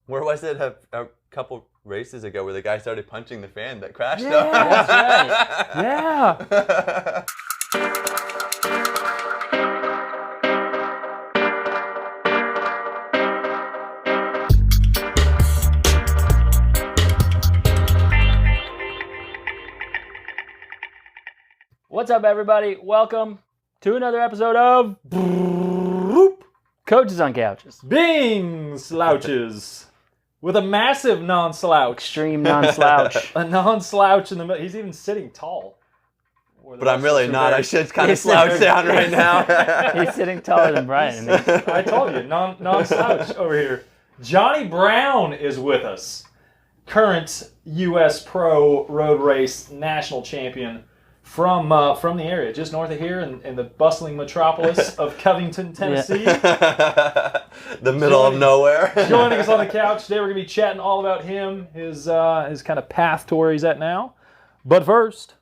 Where was it a couple races ago where the guy started punching the fan that crashed? Yeah, that's right. Yeah. What's up, everybody? Welcome to another episode of Coaches on Couches. Bing slouches with a massive non-slouch. Extreme non-slouch. A non-slouch in the middle. He's even sitting tall. But I'm really not. I should kind of slouch down right now. He's sitting taller than Brian. I told you, non-slouch over here. Jonny Brown is with us. Current U.S. Pro Road Race National Champion from the area, just north of here in the bustling metropolis of Covington, Tennessee. The middle of nowhere. Joining us on the couch today, we're going to be chatting all about him, his kind of path to where he's at now. But first,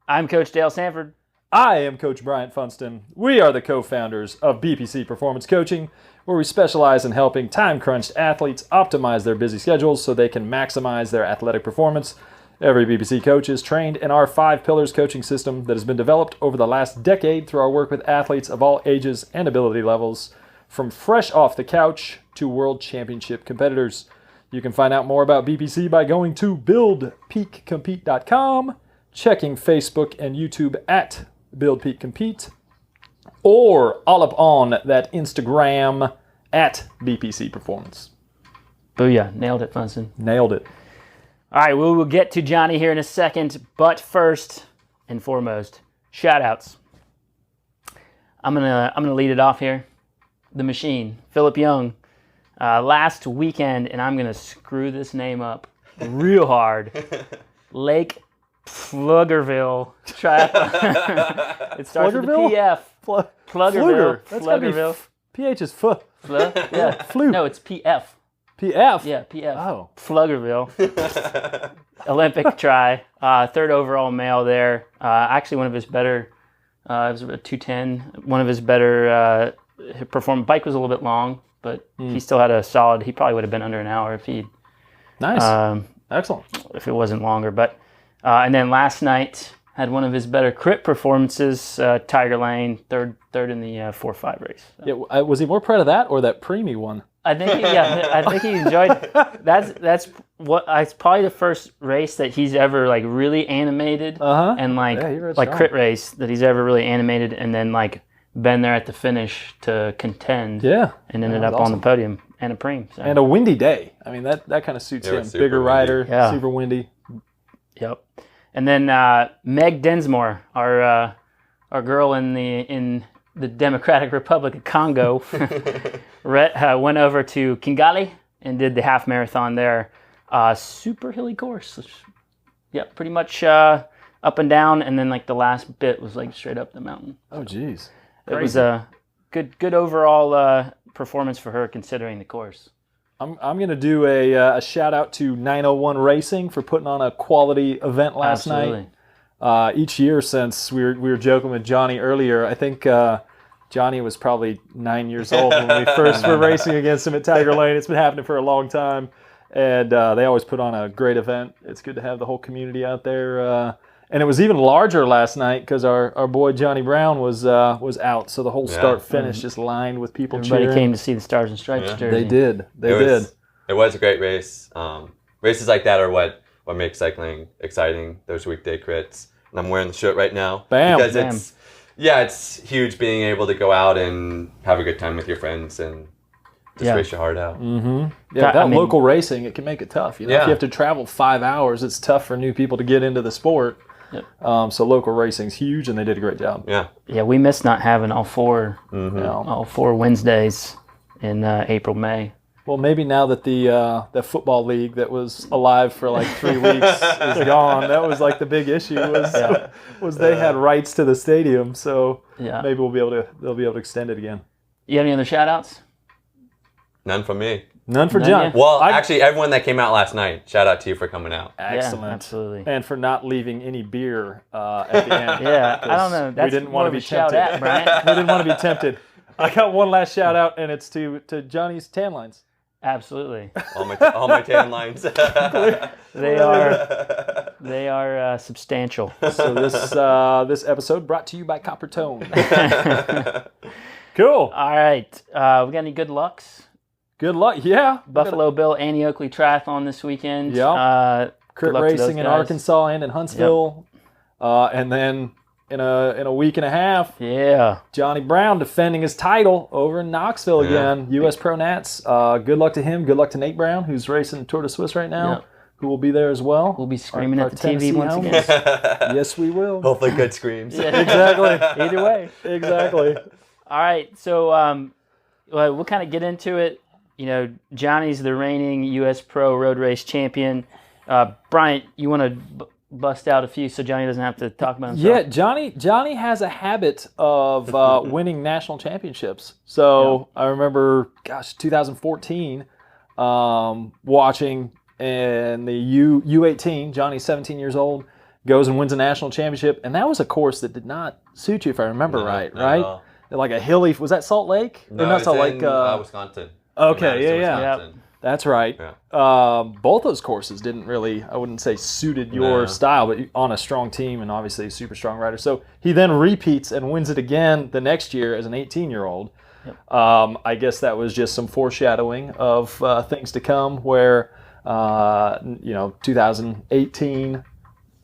I'm Coach Dale Sanford. I am Coach Bryant Funston. We are the co-founders of BPC Performance Coaching, where we specialize in helping time-crunched athletes optimize their busy schedules so they can maximize their athletic performance. Every BPC coach is trained in our 5 pillars coaching system that has been developed over the last decade through our work with athletes of all ages and ability levels, from fresh off the couch to world championship competitors. You can find out more about BPC by going to buildpeakcompete.com, checking Facebook and YouTube at buildpeakcompete, or all up on that Instagram at BPC Performance. Booyah. Nailed it, Funston. Nailed it. All right, we will get to Jonny here in a second, but first and foremost, shout-outs. I'm gonna lead it off here. The Machine, Phillip Young, last weekend, and I'm gonna screw this name up real hard. Lake Pflugerville Triathlon. It starts with the PF. Pflugerville. That's gotta be PH is F. Yeah. Flu. No, it's PF. PF? Yeah, PF. Oh. Pflugerville. Olympic try. Third overall male there. Actually, one of his better, it was a 2:10. One of his better performance. Bike was a little bit long, but he still had a solid, he probably would have been under an hour if he. Nice. Excellent. If it wasn't longer. But and then last night, had one of his better crit performances, Tiger Lane, third in the 4-5 race. So. Yeah, was he more proud of that or that preemie one? I think he enjoyed. That's what. It's probably the first race that he's ever like really animated, and like crit race that he's ever really animated, and then like been there at the finish to contend. Yeah, and ended up on the podium and a preem. So. And a windy day. I mean that kind of suits him. Bigger rider, super windy. Yep. And then Meg Densmore, our girl in the Democratic Republic of Congo, went over to Kingali and did the half marathon there. Super hilly course. Yeah, pretty much up and down, and then like the last bit was like straight up the mountain. Oh, geez. It was a good overall performance for her considering the course. I'm going to do a shout out to 901 Racing for putting on a quality event last night. Each year since we were joking with Jonny earlier, I think Jonny was probably 9 years old when we first were racing against him at Tiger Lane. It's been happening for a long time, and they always put on a great event. It's good to have the whole community out there. And it was even larger last night because our boy Jonny Brown was out, so the whole start-finish just lined with people cheering. Everybody came to see the Stars and Stripes jersey. They did. It was a great race. Races like that are what makes cycling exciting, those weekday crits. And I'm wearing the shirt right now. Bam! Because it's huge being able to go out and have a good time with your friends and just race your heart out. Mm-hmm. Yeah, local racing, it can make it tough. If you have to travel 5 hours, it's tough for new people to get into the sport. Yep. So local racing's huge, and they did a great job. Yeah, we missed not having all four Wednesdays in April, May. Well, maybe now that the football league that was alive for like 3 weeks is gone, that was like the big issue was they had rights to the stadium, so maybe they'll be able to extend it again. You have any other shout outs? None from me. None for John. Well, actually, everyone that came out last night, shout out to you for coming out. Excellent. Yeah, absolutely. And for not leaving any beer at the end. Yeah, I don't know. That's we didn't want to be tempted. Shout out, Brian. We didn't want to be tempted. I got one last shout out, and it's to Johnny's tan lines. Absolutely. All my tan lines. They are substantial. So this episode brought to you by Copper Tone. Cool. All right. We got any good lucks? Good luck. Yeah. Buffalo Bill, Annie Oakley Triathlon this weekend. Yep. Good Crit luck to those racing in guys. Arkansas and in Huntsville. And then in a week and a half, Yeah. Jonny Brown defending his title over in Knoxville again. U.S. Pro Nats. Good luck to him. Good luck to Nate Brown, who's racing Tour de Suisse right now, who will be there as well. We'll be screaming Our at the TV Tennessee once home. again. Yes, we will. Hopefully good screams. Exactly. Either way. Exactly. All right. So we'll kind of get into it. You know, Johnny's the reigning U.S. Pro Road Race champion. Bryant, you want to bust out a few so Johnny doesn't have to talk about himself? Yeah, Johnny has a habit of winning national championships. So I remember, 2014, watching in the U18. Johnny's 17 years old, goes and wins a national championship, and that was a course that did not suit you, if I remember right. Like a hilly. Was that Salt Lake? No, or not it's Salt in Lake. Wisconsin. Okay, Madison, yeah. Wisconsin. That's right. Yeah. Both those courses didn't really, I wouldn't say suited your style, but on a strong team and obviously a super strong rider. So he then repeats and wins it again the next year as an 18-year-old. Yep. I guess that was just some foreshadowing of things to come where, 2018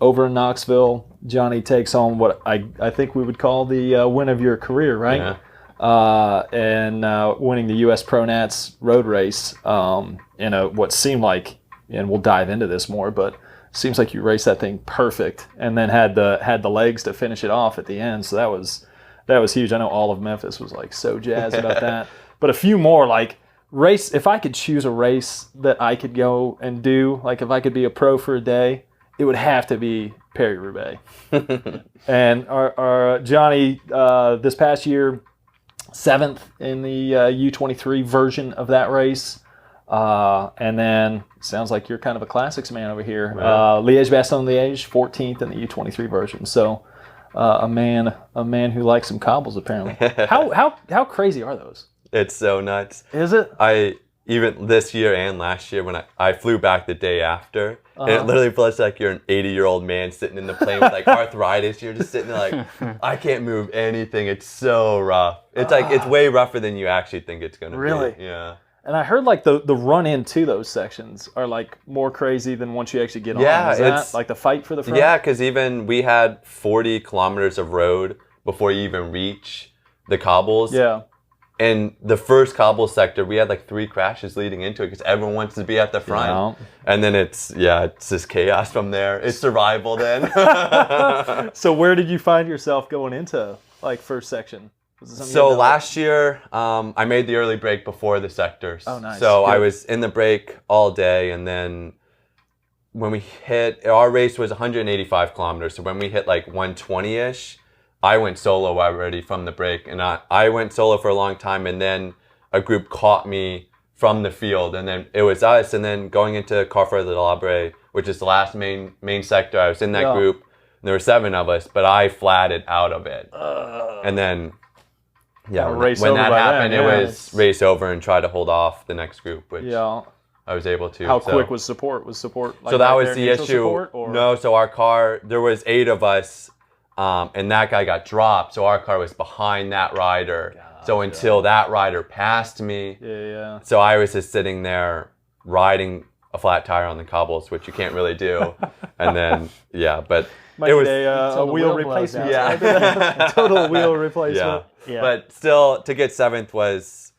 over in Knoxville, Johnny takes home what I think we would call the win of your career, right? Yeah. And winning the U.S. Pro Nats road race in what seemed like, and we'll dive into this more, but seems like you raced that thing perfect, and then had the legs to finish it off at the end. So that was huge. I know all of Memphis was like so jazzed about that. But a few more like race. If I could choose a race that I could go and do, like if I could be a pro for a day, it would have to be Paris Roubaix. And our Johnny this past year, 7th in the U23 version of that race. And then sounds like you're kind of a classics man over here. Liège-Bastogne-Liège, 14th in the U23 version. So a man who likes some cobbles apparently. How crazy are those? It's so nuts. Is it? Even this year and last year when I flew back the day after, and it literally feels like you're an 80-year-old man sitting in the plane with like arthritis. You're just sitting there like, I can't move anything. It's so rough. It's like, it's way rougher than you actually think it's going to be. Really? Yeah. And I heard like the run into those sections are like more crazy than once you actually get on. Yeah, Is it's that like the fight for the front? Yeah, because even we had 40 kilometers of road before you even reach the cobbles. Yeah. And the first cobble sector, we had like 3 crashes leading into it because everyone wants to be at the front. Yeah. And then it's just chaos from there. It's survival then. So where did you find yourself going into like first section? Was it something So you had to- last year, I made the early break before the sectors. Oh, nice. So Good. I was in the break all day, and then when we hit, our race was 185 kilometers. So when we hit like 120-ish, I went solo already from the break, and I went solo for a long time, and then a group caught me from the field, and then it was us, and then going into Carrefour de l'Abre, which is the last main sector, I was in that group, and there were 7 of us, but I flatted out of it. And then, when that happened, it was race over and try to hold off the next group, which I was able to. How quick was support? Was support like so that right was there, the neutral issue. Support, or? No, so our car, there was 8 of us, and that guy got dropped, so our car was behind that rider. So until that rider passed me, so I was just sitting there riding a flat tire on the cobbles, which you can't really do. And then, but Might it was a wheel replacement. Yeah. Total wheel replacement. Yeah. But still, to get 7th was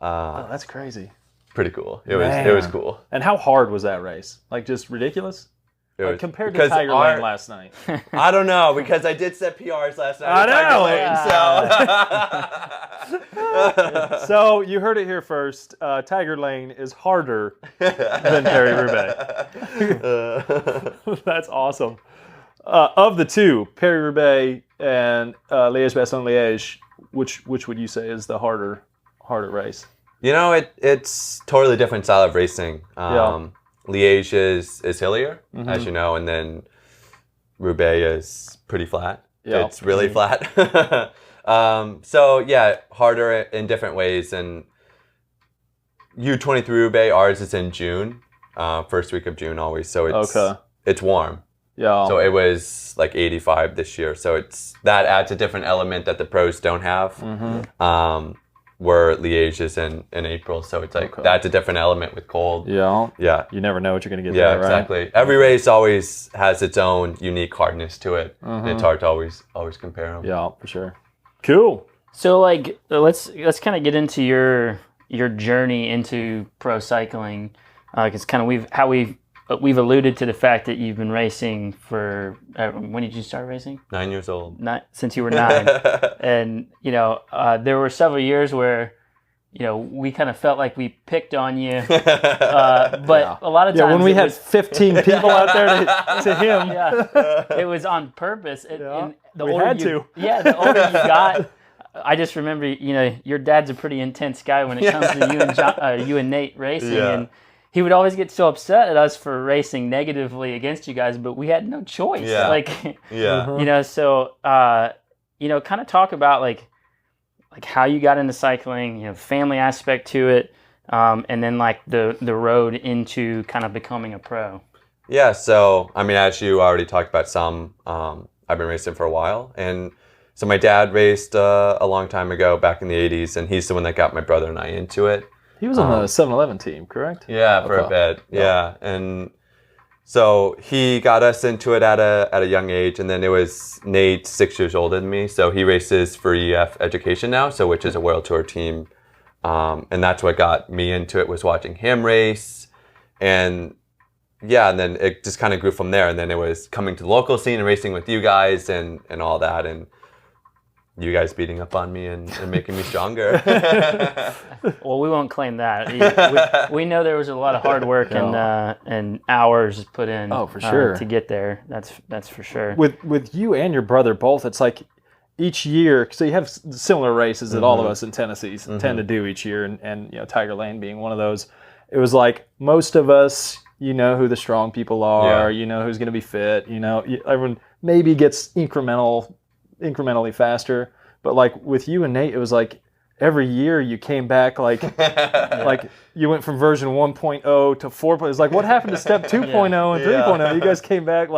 Oh, that's crazy. pretty cool. It was cool. And how hard was that race? Like just ridiculous? It Like was, compared to because Tiger Lane last night. I don't know, because I did set PRs last night. I at Tiger Lane, so. So you heard it here first. Tiger Lane is harder than Paris Roubaix. That's awesome. Of the two, Paris Roubaix and Liège-Bastogne-Liège, which would you say is the harder race? You know, it's totally different style of racing. Liège is hillier, as you know, and then Roubaix is pretty flat. Yeah. It's really flat. So yeah, harder in different ways, and U23 Roubaix, ours is in June, first week of June always. So it's warm. Yeah. So it was like 85 this year. So that adds a different element that the pros don't have. Where Liège is in April. So it's like that's a different element with cold. Yeah. Yeah. You never know what you're going to get Yeah, there, right? exactly. Every race always has its own unique hardness to it. And it's hard to always compare them. Yeah, for sure. Cool. So like let's kind of get into your journey into pro cycling, because kind of we've alluded to the fact that you've been racing for when did you start racing? 9 years old. Since you were 9, and there were several years where we kind of felt like we picked on you, but a lot of times when we had 15 people out there to him, it was on purpose. The we had to. Yeah, the older you got. I just remember, your dad's a pretty intense guy when it comes to you and Nate racing, and he would always get so upset at us for racing negatively against you guys, but we had no choice. Yeah. So kind of talk about like how you got into cycling, family aspect to it, and then like the road into kind of becoming a pro. Yeah. So I mean, as you already talked about some, I've been racing for a while, and so my dad raced a long time ago, back in the 80s, and he's the one that got my brother and I into it. He was on the 7-Eleven team, correct? Yeah, for a bit. Yeah. And so he got us into it at a young age, and then it was Nate, 6 years older than me, so he races for EF Education now, which is a World Tour team. And that's what got me into it, was watching him race. And and then it just kind of grew from there. And then it was coming to the local scene and racing with you guys and all that. And you guys beating up on me and making me stronger. Well, we won't claim that. We know there was a lot of hard work and hours put in. Oh, for sure. To get there. That's for sure. With you and your brother both, it's like each year, so you have similar races that all of us in Tennessee tend to do each year, and Tiger Lane being one of those. It was like most of us, who the strong people are, who's going to be fit, everyone maybe gets incrementally faster, but like with you and Nate, it was like every year you came back like you went from version 1.0 to 4. It was like, what happened to step 2.0 and 3.0? You guys came back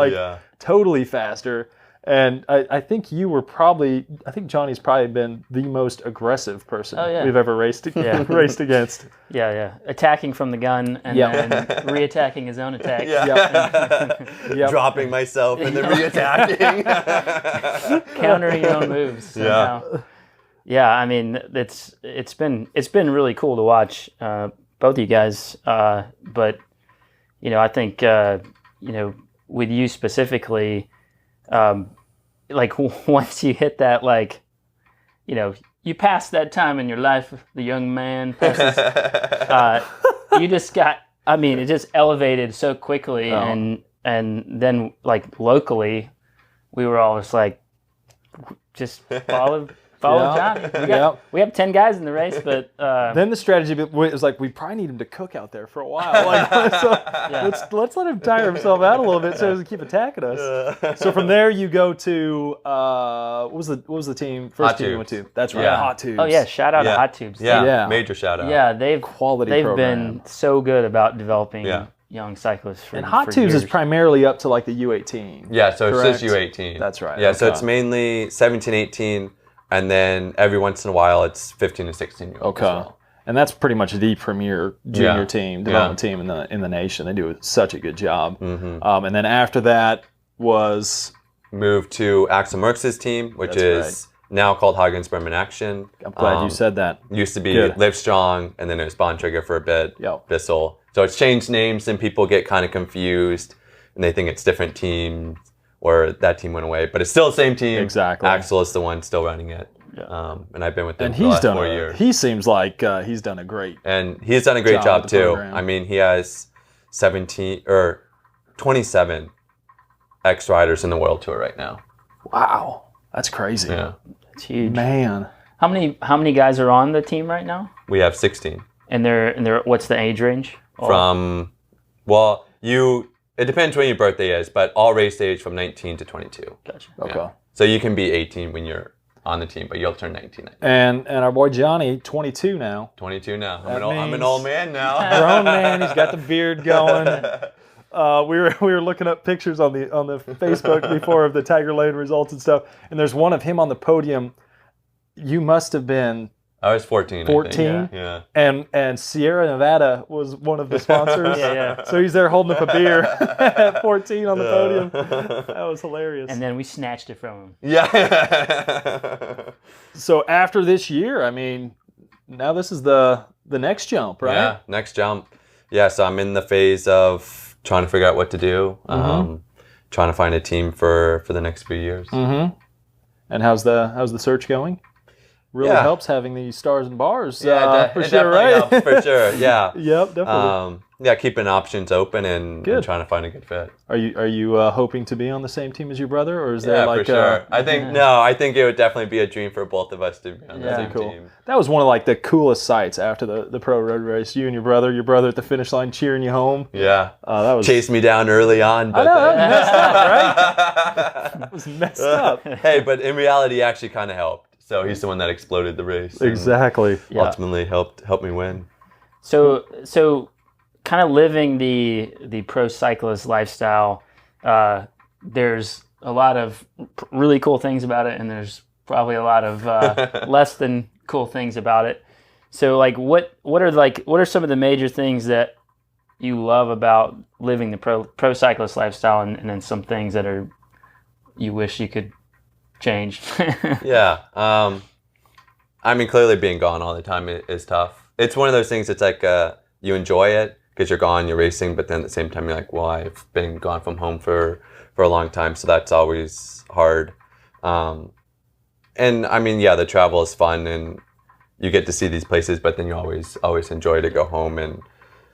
totally faster. And I think Jonny's probably been the most aggressive person we've ever raced against. Yeah. Attacking from the gun and then re-attacking his own attack. Dropping myself and then re-attacking. Countering your own moves somehow. Yeah, I mean, it's been really cool to watch both of you guys. But, I think, with you specifically, like once you hit that, like, you pass that time in your life, the young man passes, you just got, it just elevated so quickly. And then like locally, we were all just like, just follow Jonny. We have 10 guys in the race, but then the strategy was like, we probably need him to cook out there for a while. Let's let him tire himself out a little bit so he doesn't keep attacking us. So from there you go to what was the team? First team you went to? That's right, Hot Tubes. Oh yeah, shout out to Hot Tubes. Yeah, major shout out. Yeah, they've program. been so good about developing young cyclists. And Hot Tubes is primarily up to like the U18. Yeah, so correct? It's just U18. That's right. Yeah, so it's mainly 17, 18. And then every once in a while, it's 15 to 16-year-olds. Okay. As well. And that's pretty much the premier junior team, development team in the nation. They do such a good job. And then after that was moved to Axel Merckx's team, which is now called Hagens Berman Action. I'm glad you said that. Used to be Live Strong, and then it was Bontrager for a bit. Bissell. So it's changed names, and people get kind of confused, and they think it's different teams. Or that team went away, but it's still the same team. Exactly. Axel is the one still running it, and I've been with him for the last 4 years. He seems like he's done a great. And he's done a great job too. Program. I mean, he has 27 ex-riders in the World Tour right now. Wow, that's crazy. Yeah, that's huge, man. How many guys are on the team right now? We have 16. And they're what's the age range? It depends when your birthday is, but all race age from 19 to 22. Gotcha. Okay. Yeah. So you can be 18 when you're on the team, but you'll turn 19. And our boy Jonny, 22 now. 22 now. That I'm an means- old man now. Grown man. He's got the beard going. We were looking up pictures on the Facebook before of the Tiger Lane results and stuff, and there's one of him on the podium. You must have been I was 14. 14, I think. Yeah. and Sierra Nevada was one of the sponsors. Yeah. So he's there holding up a beer at 14 on the podium. That was hilarious. And then we snatched it from him. Yeah. So after this year, I mean, now this is the next jump, right? Yeah, next jump. Yeah, so I'm in the phase of trying to figure out what to do, trying to find a team for the next few years. Mm-hmm. And how's the search going? Really helps having these stars and bars. For it sure, definitely right? helps, for sure. Yeah. Yep, definitely. Yeah, keeping options open and trying to find a good fit. Are you hoping to be on the same team as your brother, or is there Yeah, like for sure. I think it would definitely be a dream for both of us to be on the same team. That was one of like the coolest sights after the pro road race. You and your brother at the finish line cheering you home. Yeah. That was chased me down early on. But I know, that was messed up, right? That was messed up. Hey, but in reality, he actually kind of helped. So he's the one that exploded the race. and Exactly. Ultimately helped me win. So kind of living the pro cyclist lifestyle, there's a lot of really cool things about it, and there's probably a lot of less than cool things about it. So like what are some of the major things that you love about living the pro cyclist lifestyle, and then some things that are you wish you could change? Yeah. I mean, clearly being gone all the time is tough. It's one of those things, it's like you enjoy it because you're gone, you're racing, but then at the same time you're like, well, I've been gone from home for a long time, so that's always hard. And I mean, yeah, the travel is fun and you get to see these places, but then you always enjoy to go home. And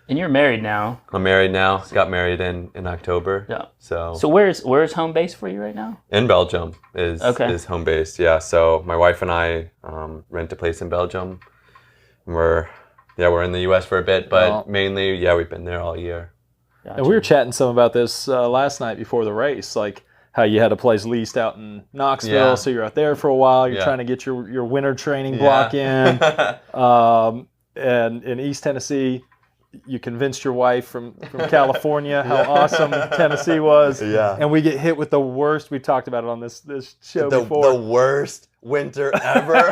you're married now. I'm married now. Got married in October. Yeah. So where's home base for you right now? In Belgium is home base. Yeah. So my wife and I rent a place in Belgium. We're in the U.S. for a bit, but mainly, we've been there all year. Gotcha. And we were chatting some about this last night before the race, like how you had a place leased out in Knoxville, so you're out there for a while. You're trying to get your winter training block in. And in East Tennessee, you convinced your wife from California how awesome Tennessee was. Yeah. And we get hit with the worst. We talked about it on this show before. The worst winter ever.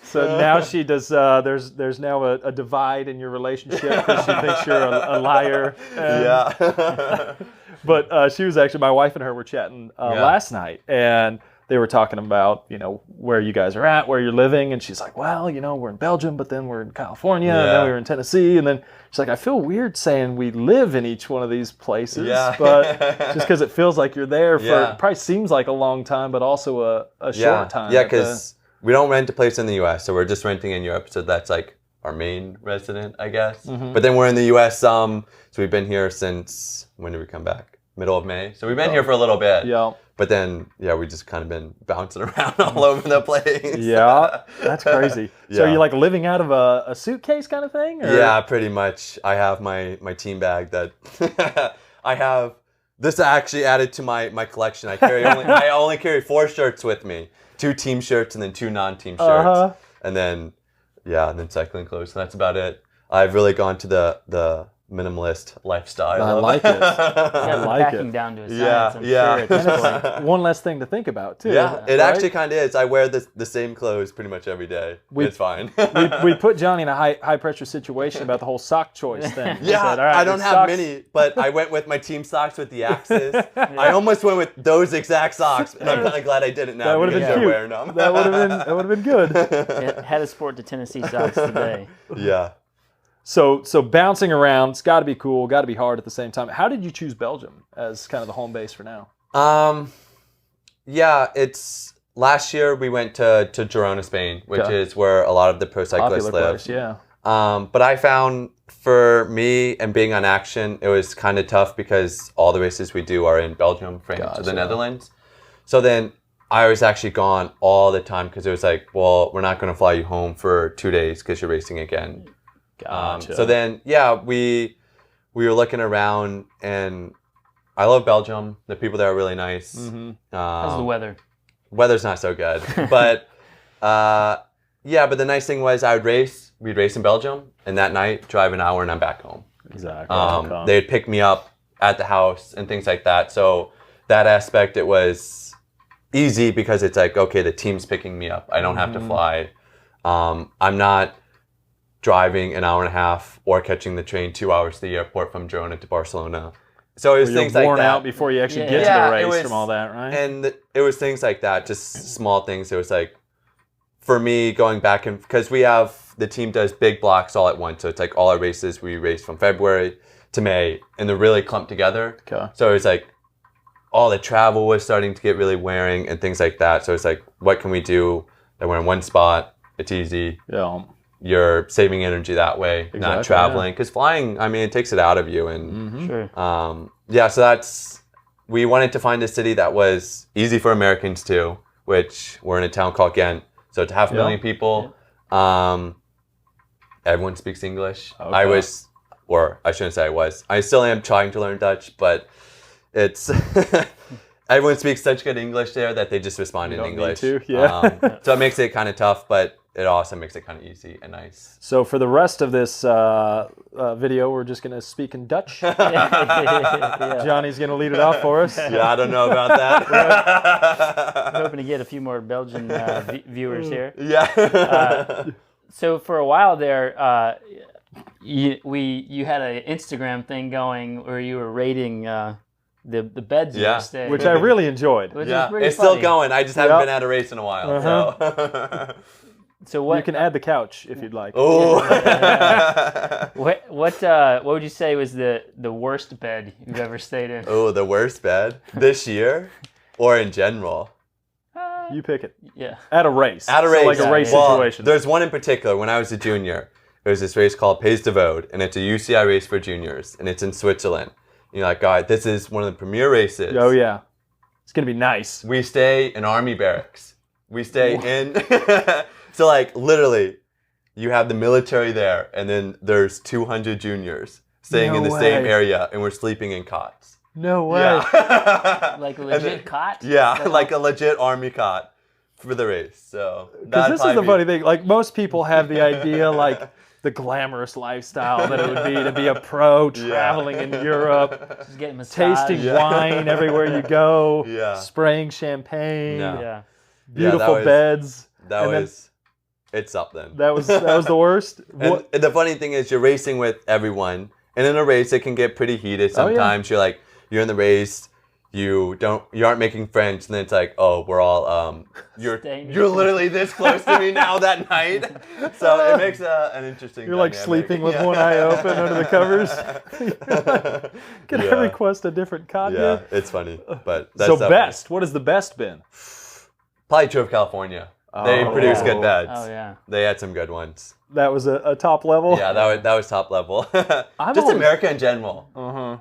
So now she does. There's now a divide in your relationship because she thinks you're a liar. Yeah. But she was actually, my wife and her were chatting last night, and they were talking about where you guys are at, where you're living, and she's like, well, we're in Belgium, but then we're in California, and then we were in Tennessee, and then she's like, I feel weird saying we live in each one of these places, but just because it feels like you're there for it probably seems like a long time, but also a short time. Yeah, because we don't rent a place in the U.S., so we're just renting in Europe. So that's like our main resident, I guess. Mm-hmm. But then we're in the U.S. So we've been here since, when did we come back? Middle of May. So we've been here for a little bit. Yeah. But then, we just kind of been bouncing around all over the place. Yeah, that's crazy. So are you like living out of a suitcase kind of thing? Or? Yeah, pretty much. I have my team bag that I have. This actually added to my collection. I only carry 4 shirts with me. 2 team shirts and then 2 non-team shirts. And then, and then cycling clothes. So that's about it. I've really gone to the minimalist lifestyle. I like it. I like packing it. Down to a science, I'm sure at this point. One less thing to think about too. Yeah, it actually kind of is. I wear the same clothes pretty much every day. It's fine. we put Jonny in a high pressure situation about the whole sock choice thing. Yeah, said, right, I don't have many, but I went with my team socks with the Axis. I almost went with those exact socks, and I'm kind of glad I didn't now. That would have been cute. Wearing them. That would have been good. Had to sport the Tennessee socks today. Yeah. So bouncing around, it's got to be cool, got to be hard at the same time. How did you choose Belgium as kind of the home base for now? It's last year we went to Girona, Spain, which is where a lot of the pro cyclists Popular live. place, yeah. But I found for me and being on Action, it was kind of tough because all the races we do are in Belgium, France, or the Netherlands. So then I was actually gone all the time because it was like, well, we're not going to fly you home for 2 days because you're racing again. Gotcha. So then, we were looking around, and I love Belgium. The people there are really nice. How's the weather? weather's not so good. But yeah, but the nice thing was we'd race in Belgium, and that night drive an hour and I'm back home. Exactly. They'd pick me up at the house and things like that. So that aspect, it was easy because it's like, okay, the team's picking me up. I don't have to fly. I'm not driving an hour and a half or catching the train 2 hours to the airport from Girona to Barcelona. So it was things like that. You're worn out before you actually get to the race from all that, right? And it was things like that, just small things. It was like, for me, going back and because the team does big blocks all at once. So it's like all our races, we race from February to May, and they're really clumped together. Okay. So it was like all the travel was starting to get really wearing and things like that. So it's like, what can we do that we're in one spot? It's easy. Yeah. You're saving energy that way, not traveling. Because flying, I mean, it takes it out of you. And Sure. yeah, so we wanted to find a city that was easy for Americans too, which we're in a town called Ghent. So it's 500,000 people. Everyone speaks English. Okay. I shouldn't say I was. I still am trying to learn Dutch, but it's everyone speaks such good English there that they just respond in English. So it makes it kind of tough, but it also makes it kind of easy and nice. So for the rest of this video, we're just going to speak in Dutch. Johnny's going to lead it off for us. Yeah, I don't know about that. I'm hoping to get a few more Belgian viewers here. Yeah. So for a while there, you had an Instagram thing going where you were rating the beds you stayed, Which I really enjoyed. which Yeah, is pretty it's funny. still going. I just haven't been at a race in a while. So. So what You can add the couch if you'd like. Oh. what would you say was the worst bed you've ever stayed in? Oh, the worst bed this year, or in general? You pick it. Yeah. At a race. At a race, So like a race well, situation. There's one in particular. When I was a junior, there was this race called Pays de Vaud, and it's a UCI race for juniors, and it's in Switzerland. And you're like, God, this is one of the premier races. Oh, yeah. It's going to be nice. We stay in army barracks. We stay in. So, like, literally, you have the military there, and then there's 200 juniors staying in the same area, and we're sleeping in cots. No way. Yeah. Like a legit cot? Yeah, like a legit army cot for the race. So Because this is the funny thing. Like, most people have the idea, like, the glamorous lifestyle that it would be to be a pro traveling in Europe, Just getting massage. tasting wine everywhere you go, Yeah. spraying champagne, No. Yeah. beautiful beds. That And then- was. It's up then. That was the worst. And the funny thing is, you're racing with everyone, and in a race, it can get pretty heated. Sometimes you're in the race, you aren't making friends, and then it's like, oh, we're all you're literally this close to me now that night. So it makes an interesting. You're like sleeping with one eye open under the covers. Can I request a different cot Yeah, here? it's funny, but that's So definitely- best. What has the best been? Probably True of California. They produce good beds. Oh, yeah. They had some good ones. That was a top level. Yeah, that was top level. Just America in general.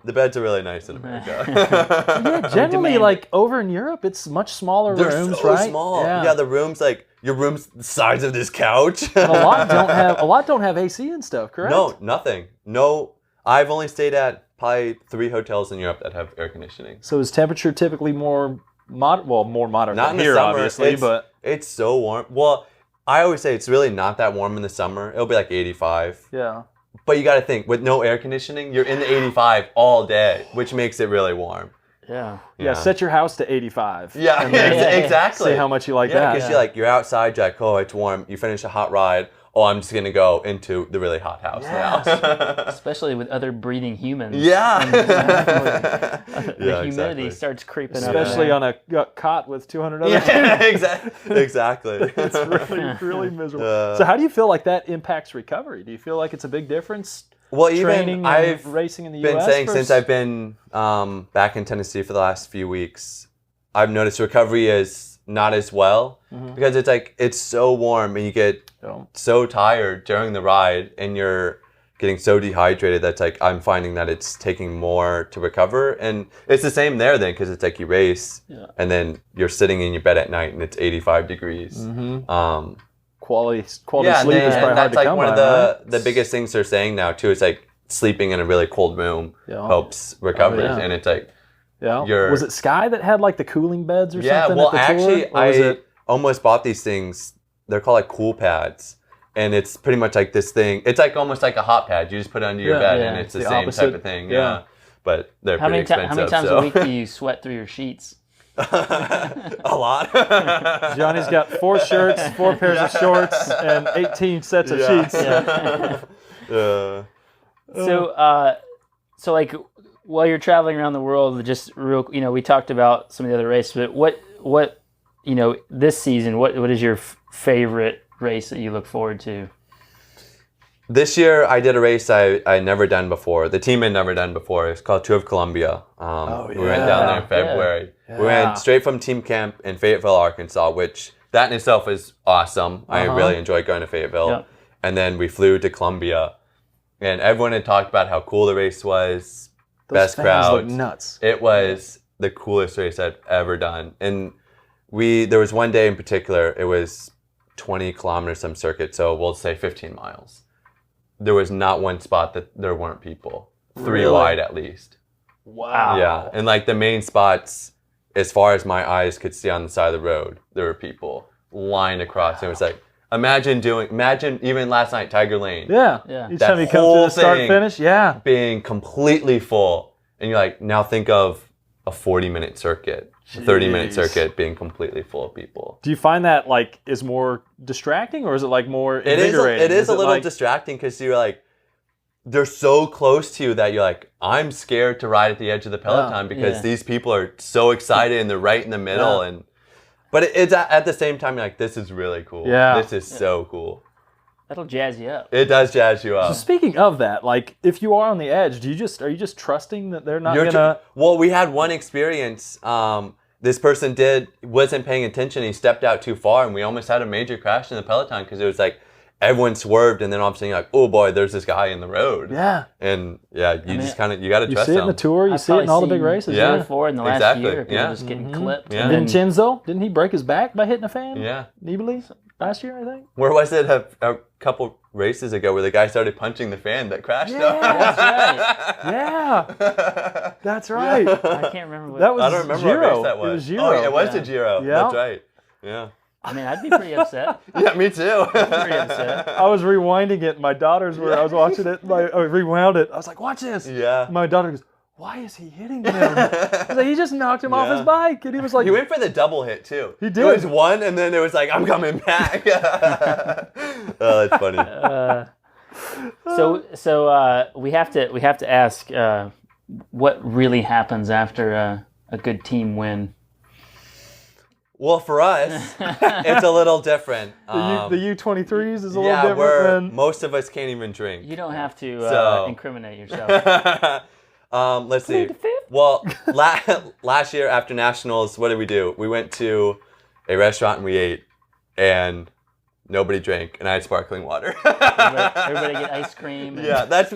The beds are really nice in America. Yeah, generally, like over in Europe, it's much smaller They're rooms, so right? small. Yeah, the rooms, like your room's the size of this couch. And a lot don't have AC and stuff, correct? No, nothing. No, I've only stayed at probably 3 hotels in Europe that have air conditioning. So is temperature typically more moderate? Well, more moderate Not than in the here, summer, obviously, but it's so warm. Well, I always say it's really not that warm in the summer. It'll be like 85. yeah. But you got to think, with no air conditioning, you're in the 85 all day, which makes it really warm. Yeah. Yeah, set your house to 85. Yeah, And then exactly. see how much you like Yeah, that. because you're outside, you're like, oh, it's warm. You finish a hot ride. Oh, I'm just going to go into the really hot house now. Especially with other breathing humans. Yeah. The humidity starts creeping up. Especially on a cot with 200 other Yeah, exactly. It's really, really miserable. So how do you feel like that impacts recovery? Do you feel like it's a big difference? Well, Training even and I've racing in the been US saying versus- since I've been back in Tennessee for the last few weeks, I've noticed recovery is not as well because it's like it's so warm and you get so tired during the ride and you're getting so dehydrated that's like I'm finding that it's taking more to recover, and it's the same there then because it's like you race and then you're sitting in your bed at night and it's 85 degrees. Quality sleep is and probably hard that's to like come one by, of the biggest things they're saying now too is like sleeping in a really cold room helps recovery, and it's like Yeah. Was it Sky that had like the cooling beds or something? Well, at the actually, tour? I almost bought these things. They're called like cool pads. And it's pretty much like this thing. It's like almost like a hot pad. You just put it under your bed, and it's the same type of thing. Yeah. But they're pretty expensive. How many times a week do you sweat through your sheets? A lot. Johnny's got 4 shirts, 4 pairs of shorts, and 18 sets of sheets. Yeah. So like while you're traveling around the world, just real, we talked about some of the other races, but what this season, what is your favorite race that you look forward to? This year, I did a race I'd never done before. The team had never done before. It's called Tour of Columbia. We went down there in February. Yeah. We went straight from team camp in Fayetteville, Arkansas, which that in itself is awesome. I really enjoyed going to Fayetteville. Yeah. And then we flew to Columbia. And everyone had talked about how cool the race was. Those best crowd. Look nuts. It was the coolest race I've ever done. And there was one day in particular, it was 20 kilometers some circuit, so we'll say 15 miles. There was not one spot that there weren't people. 3 wide at least. Wow. Yeah. And like the main spots, as far as my eyes could see on the side of the road, there were people lined across. And it was like, imagine even last night, Tiger Lane. Yeah. Each time you come to the start finish, being completely full. And you're like, now think of a 40-minute circuit. A 30-minute circuit being completely full of people. Do you find that like is more distracting, or is it like more invigorating? It is a little distracting because you're like, they're so close to you that you're like, I'm scared to ride at the edge of the peloton because these people are so excited and they're right in the middle. But it's at the same time, you're like, this is really cool. Yeah. This is so cool. That'll jazz you up. It does jazz you up. So speaking of that, like if you are on the edge, are you just trusting that they're not gonna? Well, we had one experience. This person wasn't paying attention. He stepped out too far, and we almost had a major crash in the peloton because it was like everyone swerved, and then all of a sudden you're like, oh boy, there's this guy in the road. Yeah. And you got to trust him. You see it in the tour. You see it in all the big races. Yeah. Before in the last year, people just getting clipped. Yeah. Vincenzo, didn't he break his back by hitting a fan? Yeah. Nibali last year, I think. Where was it a couple races ago where the guy started punching the fan that crashed? Yeah, that's right. Yeah, that's right. I can't remember. That was I don't remember Giro. what race that was. It was Giro. Oh, it was the Giro. Yeah. That's right. Yeah. I mean, I'd be pretty upset. Yeah, me too. Pretty upset. I was rewinding it. My daughters were. I was watching it. I rewound it. I was like, "Watch this." Yeah. My daughter goes, "Why is he hitting him?" I was like, "He just knocked him off his bike," and he was like, "He went for the double hit too." He did. It was one, and then it was like, "I'm coming back." Oh, that's funny. So we have to ask what really happens after a good team win. Well, for us, it's a little different. The U23s is a little different. Where most of us can't even drink. You don't have to incriminate yourself. Let's see. Well, last year after nationals, what did we do? We went to a restaurant and we ate, and nobody drank, and I had sparkling water. Everybody get ice cream. Yeah, that's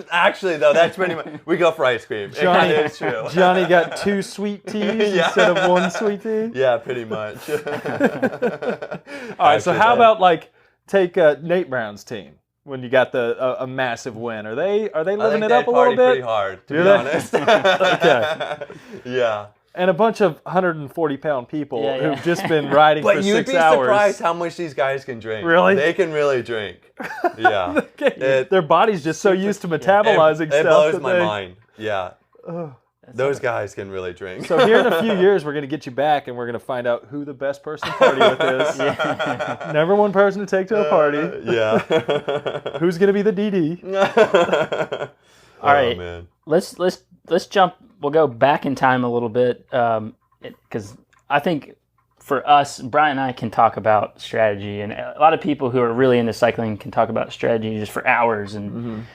pretty much. We go for ice cream. Johnny, it's true. Johnny got 2 sweet teas instead of 1 sweet tea. Yeah, pretty much. All right, so how about take Nate Brown's team when you got a massive win? Are they living it up a little bit? Pretty hard, to be honest. Okay. Yeah. And a bunch of 140-pound people who've just been riding for 6 hours. But you'd be surprised how much these guys can drink. Really? They can really drink. Yeah. Their body's just so used to metabolizing stuff. It blows my mind. Yeah. Those guys can really drink. So here in a few years, we're going to get you back, and we're going to find out who the best person to party with is. Number one person to take to a party. Yeah. Who's going to be the DD? All right. Man. Let's jump. We'll go back in time a little bit because I think for us, Brian and I can talk about strategy, and a lot of people who are really into cycling can talk about strategy just for hours and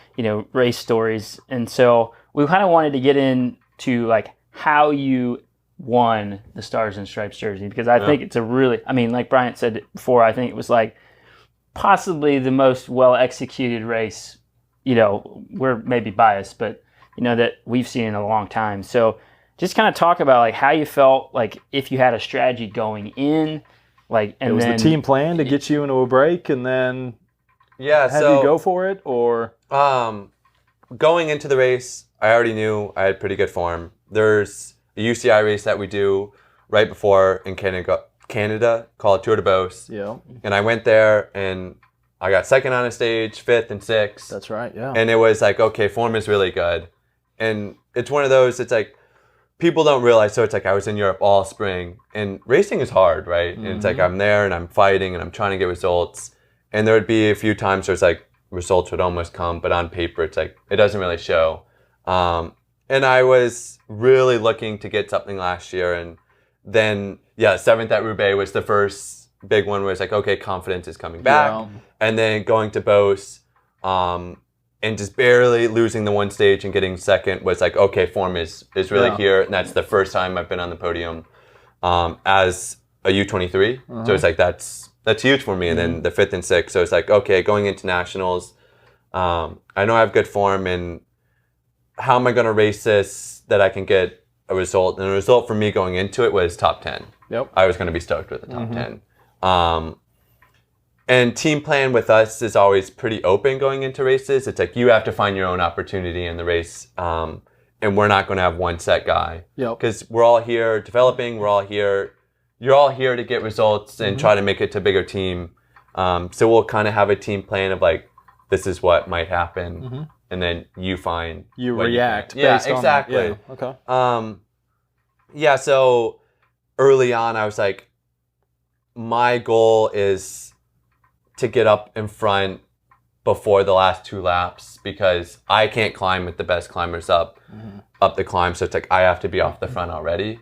race stories. And so we kind of wanted to get into how you won the Stars and Stripes jersey, because I think it's like Brian said before, I think it was possibly the most well executed race. We're maybe biased, but that we've seen in a long time. So just kind of talk about how you felt if you had a strategy going in, and it was the team plan to get you into a break and then have you go for it, or going into the race, I already knew I had pretty good form. a UCI race that we do right before in Canada called Tour de Beauce. Yeah. And I went there and I got second on a stage, 5th and 6th. That's right, yeah. And it was like, okay, form is really good. And it's one of those, it's like, people don't realize, so it's like I was in Europe all spring, and racing is hard, right? And it's like I'm there and I'm fighting and I'm trying to get results. And there would be a few times where it's like results would almost come, but on paper it's like it doesn't really show. And I was really looking to get something last year, and then 7th at Roubaix was the first big one where it's like, okay, confidence is coming back. Yeah. And then going to Beauce, and just barely losing the one stage and getting second was like, okay, form is really here. And that's the first time I've been on the podium as a U23. So it's like, that's huge for me. And then the 5th and 6th. So it's like, okay, going into nationals, I know I have good form, and how am I going to race this that I can get a result? And the result for me going into it was top 10. Yep. I was going to be stoked with the top 10. And team plan with us is always pretty open going into races. It's like you have to find your own opportunity in the race. And we're not going to have one set guy. Because we're all here developing. We're all here. You're all here to get results and try to make it to a bigger team. So we'll kind of have a team plan of like, this is what might happen. And then you find you what react. Yeah, based on exactly. that. Yeah. Okay. So early on, I was like, my goal is to get up in front before the last 2 laps, because I can't climb with the best climbers up the climb. So it's like I have to be off the front already.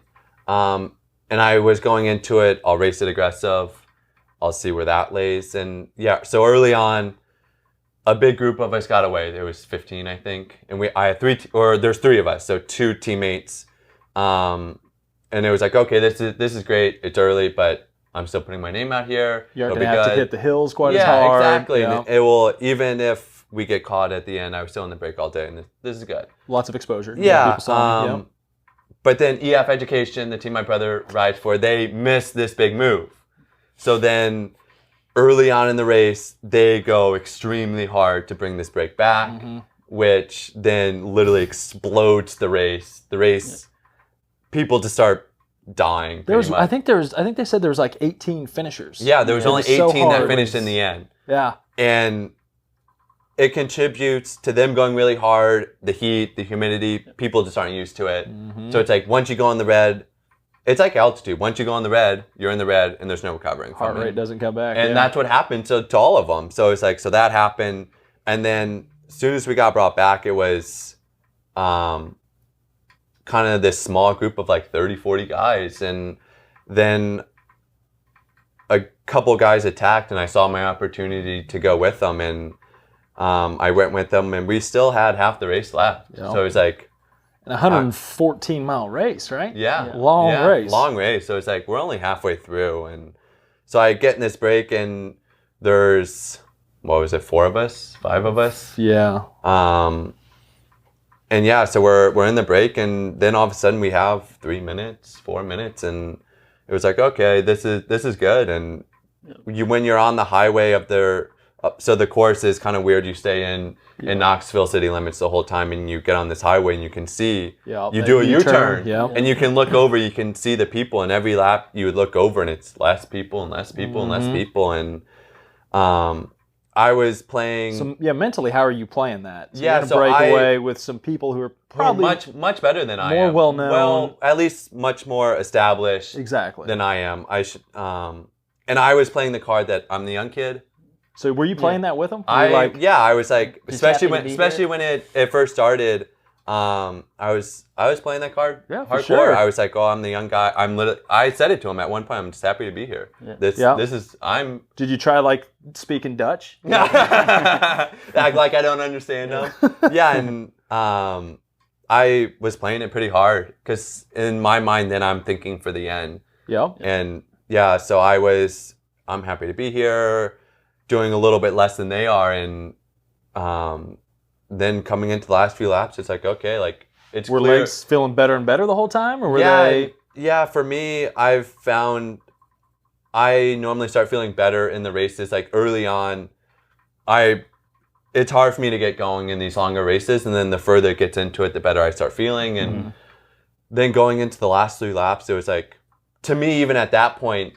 And I was going into it, I'll race it aggressive. I'll see where that lays. And so early on, a big group of us got away. There was 15, I think. And I had there's 3 of us, so 2 teammates. And it was like, okay, this is great. It's early, but I'm still putting my name out here. You aren't going to have to hit the hills quite as hard. Yeah, exactly. Yeah. And it will, even if we get caught at the end, I was still in the break all day, and this is good. Lots of exposure. Yeah. People saw me. But then EF Education, the team my brother rides for, they missed this big move. So then early on in the race, they go extremely hard to bring this break back, which then literally explodes the race. The race, people just start dying. I think they said there was like 18 finishers. Yeah, there was only 18 that finished in the end. Yeah. And it contributes to them going really hard, the heat, the humidity, people just aren't used to it. So it's like once you go on the red, it's like altitude. Once you go on the red, you're in the red and there's no recovering from it. Heart rate doesn't come back. And that's what happened to all of them. So it's like, so that happened. And then as soon as we got brought back, it was kind of this small group of like 30, 40 guys. And then a couple guys attacked and I saw my opportunity to go with them. And I went with them and we still had half the race left. So it was like... a 114-mile race, right? Yeah. Long race. Long race. So it's like we're only halfway through. And so I get in this break and there's, 4 of us? 5 of us? Yeah. And so we're in the break, and then all of a sudden we have 3 minutes, 4 minutes, and it was like, okay, this is good. And when you're on the highway so the course is kind of weird. You stay in Knoxville city limits the whole time, and you get on this highway and you can see. You do a U-turn, and you can look over. You can see the people, and every lap you would look over, and it's less people and less people and less people, and I was playing. So, mentally, how are you playing that? So you're gonna break away with some people who are probably much better than I am. More well known. Well, at least much more established. Exactly. Than I am. And I was playing the card that I'm the young kid. So were you playing that with them? I was like, especially when it first started. I was playing that card hardcore. Sure. I was like, oh, I'm the young guy. I said it to him at one point. I'm just happy to be here. This is. Did you try like speaking Dutch? Act like I don't understand them. And I was playing it pretty hard because in my mind, then I'm thinking for the end. And so I'm happy to be here, doing a little bit less than they are, and then coming into the last few laps, it's like, okay, like it's were clear. legs feeling better and better the whole time, or were they? Yeah, for me, I've found I normally start feeling better in the races. Like early on, it's hard for me to get going in these longer races, and then the further it gets into it, the better I start feeling. And then going into the last 3 laps, it was like, to me, even at that point,